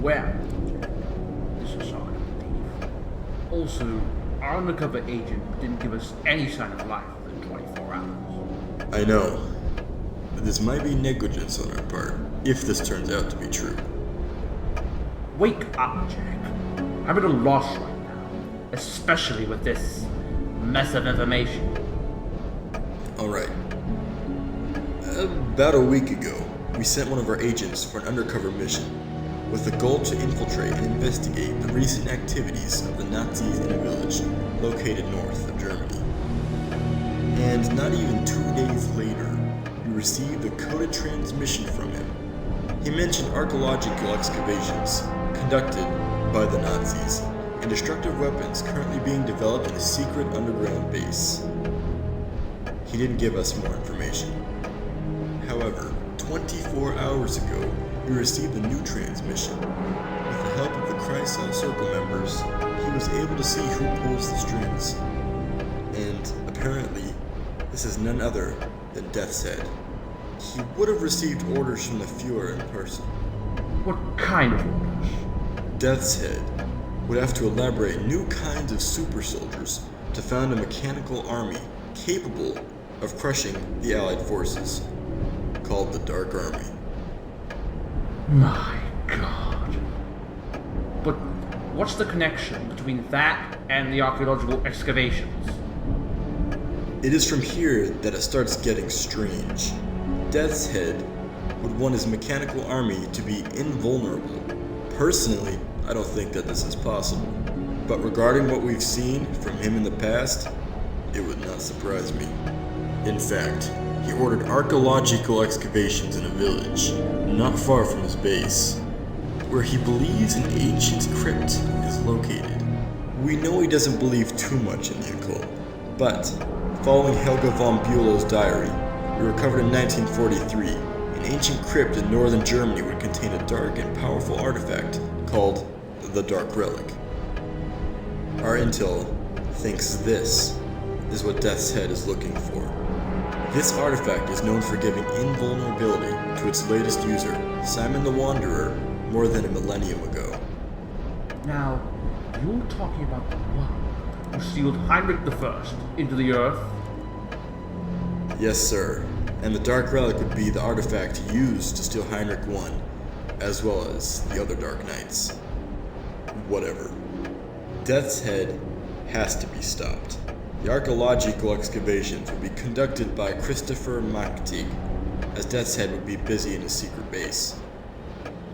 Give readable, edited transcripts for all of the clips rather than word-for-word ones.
Well, this is hard to believe. Also, our undercover agent didn't give us any sign of life within 24 hours. I know. But this might be negligence on our part, if this turns out to be true. Wake up, Jack. I'm at a loss right now, especially with this mess of information. Alright. About a week ago, we sent one of our agents for an undercover mission, with the goal to infiltrate and investigate the recent activities of the Nazis in a village located north of Germany. And not even 2 days later, we received a coded transmission from him. He mentioned archaeological excavations conducted by the Nazis and destructive weapons currently being developed in a secret underground base. He didn't give us more information. However, 24 hours ago, we received a new transmission. With the help of the Chrysler Circle members, he was able to see who pulls the strings. And apparently, this is none other than Death's Head. He would have received orders from the Fuhrer in person. What kind of orders? Death's Head would have to elaborate new kinds of super soldiers to found a mechanical army capable of crushing the Allied forces, called the Dark Army. My God. But what's the connection between that and the archaeological excavations? It is from here that it starts getting strange. Death's Head would want his mechanical army to be invulnerable. Personally, I don't think that this is possible. But regarding what we've seen from him in the past, it would not surprise me. In fact, he ordered archaeological excavations in a village, not far from his base, where he believes an ancient crypt is located. We know he doesn't believe too much in the occult, but following Helga von Bülow's diary, we recovered in 1943, an ancient crypt in northern Germany would contain a dark and powerful artifact called the Dark Relic. Our intel thinks this is what Death's Head is looking for. This artifact is known for giving invulnerability to its latest user, Simon the Wanderer, more than a millennium ago. Now, you're talking about the one who sealed Heinrich I into the earth? Yes, sir. And the Dark Relic would be the artifact used to steal Heinrich I, as well as the other Dark Knights. Whatever. Death's Head has to be stopped. The archaeological excavations would be conducted by Christopher Maktig, as Death's Head would be busy in his secret base.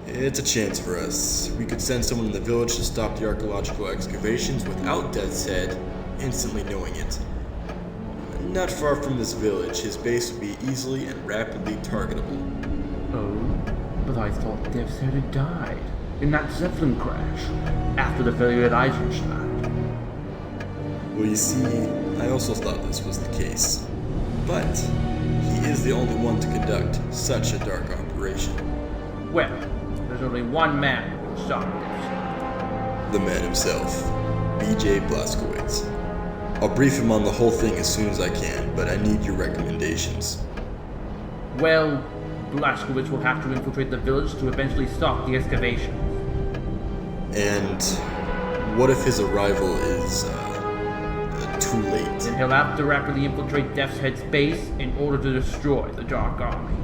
It's a chance for us. We could send someone in the village to stop the archaeological excavations without Death's Head instantly knowing it. Not far from this village, his base would be easily and rapidly targetable. Oh, but I thought Death's Head had died in that Zeppelin crash after the failure at Eisenstein. Well, you see, I also thought this was the case. But he is the only one to conduct such a dark operation. Well, there's only one man who can stop Death's Head. The man himself, B.J. Blazkowicz. I'll brief him on the whole thing as soon as I can, but I need your recommendations. Well, Blazkowicz will have to infiltrate the village to eventually stop the excavation. And what if his arrival is, too late? Then he'll have to rapidly infiltrate Death's Head's base in order to destroy the Dark Army.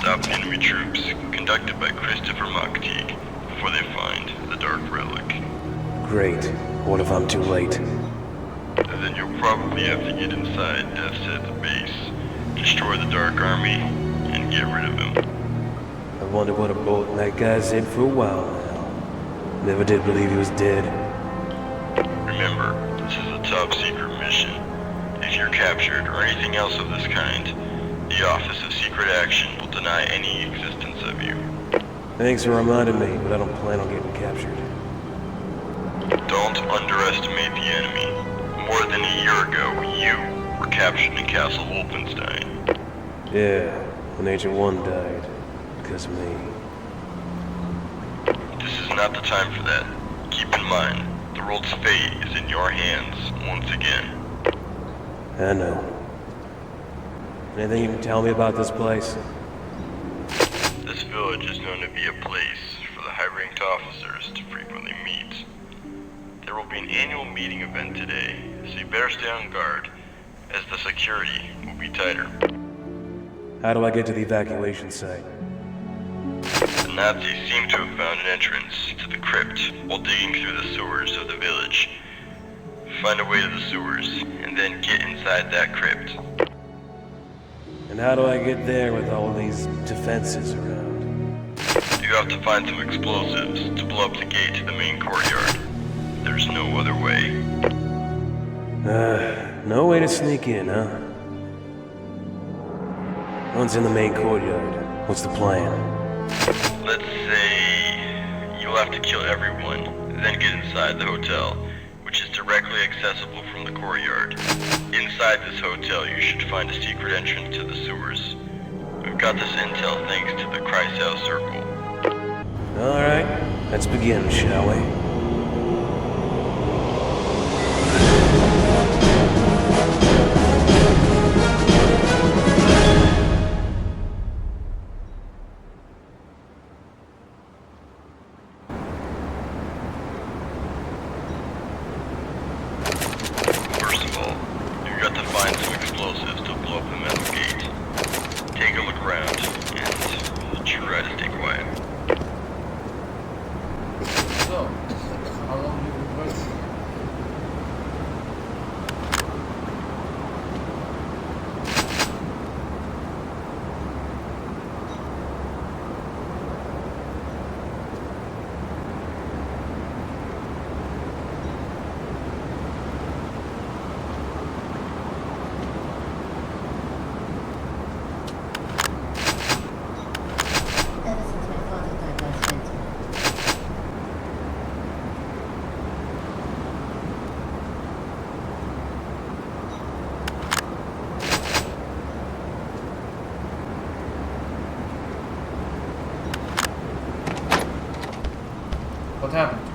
Stop enemy troops, conducted by Christopher Maktig, before they find the Dark Relic. Great. What if I'm too late? Then you'll probably have to get inside Death's Head's base, destroy the Dark Army, and get rid of him. I wonder what a bolt in that guy's in for a while now. Never did believe he was dead. Remember, this is a top secret mission. If you're captured or anything else of this kind, the Office of Secret Action will deny any existence of you. Thanks for reminding me, but I don't plan on getting captured. Don't underestimate the enemy. More than a year ago, you were captured in Castle Wolfenstein. Yeah, when Agent 1 died. Because of me. This is not the time for that. Keep in mind, the world's fate is in your hands once again. I know. Anything you can tell me about this place? This village is known to be a place for the high-ranked officers to frequently meet. There will be an annual meeting event today, so you better stay on guard, as the security will be tighter. How do I get to the evacuation site? The Nazis seem to have found an entrance to the crypt while digging through the sewers of the village. Find a way to the sewers, and then get inside that crypt. And how do I get there with all these defenses around? You have to find some explosives to blow up the gate to the main courtyard. There's no other way. No way to sneak in, huh? Once in the main courtyard, what's the plan? Let's say you'll have to kill everyone, then get inside the hotel, which is directly accessible from the courtyard. Inside this hotel, you should find a secret entrance to the sewers. We've got this intel thanks to the Kreisau Circle. Alright, let's begin, shall we? First of all, you've got to find some explosives to blow up the metal gate. Take a look around, and try to stay quiet. So, how long have you been waiting? Ever since my father died last winter. What happened?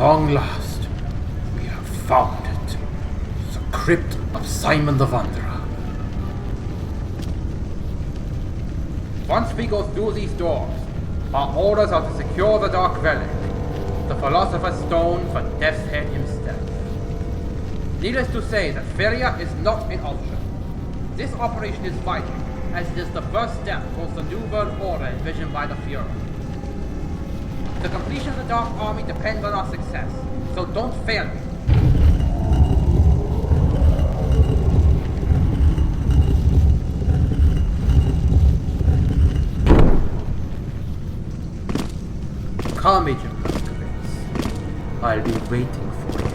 long last, we have found it. The crypt of Simon the Wanderer. Once we go through these doors, our orders are to secure the Dark Relic, the Philosopher's Stone for Death's Head himself. Needless to say that failure is not an option. This operation is vital, as it is the first step towards the New World Order envisioned by the Fuhrer. The completion of the Dark Army depends on our success, so don't fail me. Call me, Jim Malkovich. I'll be waiting for you.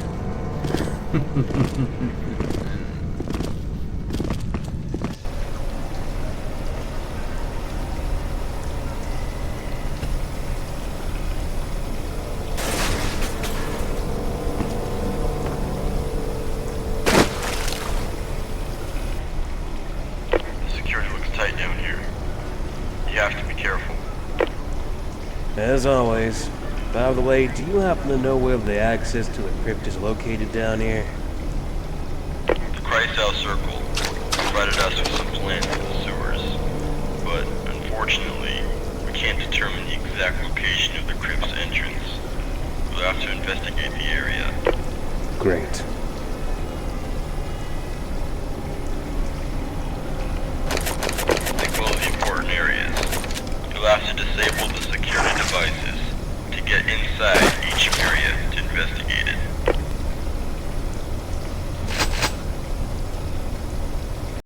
Security looks tight down here. You have to be careful. As always. By the way, do you happen to know where the access to the crypt is located down here? The Kreisau Circle provided us with some plans for the sewers, but unfortunately, we can't determine the exact location of the crypt's entrance. We'll have to investigate the area. Great. Think all the important areas. You'll have to disable the security devices. To get inside,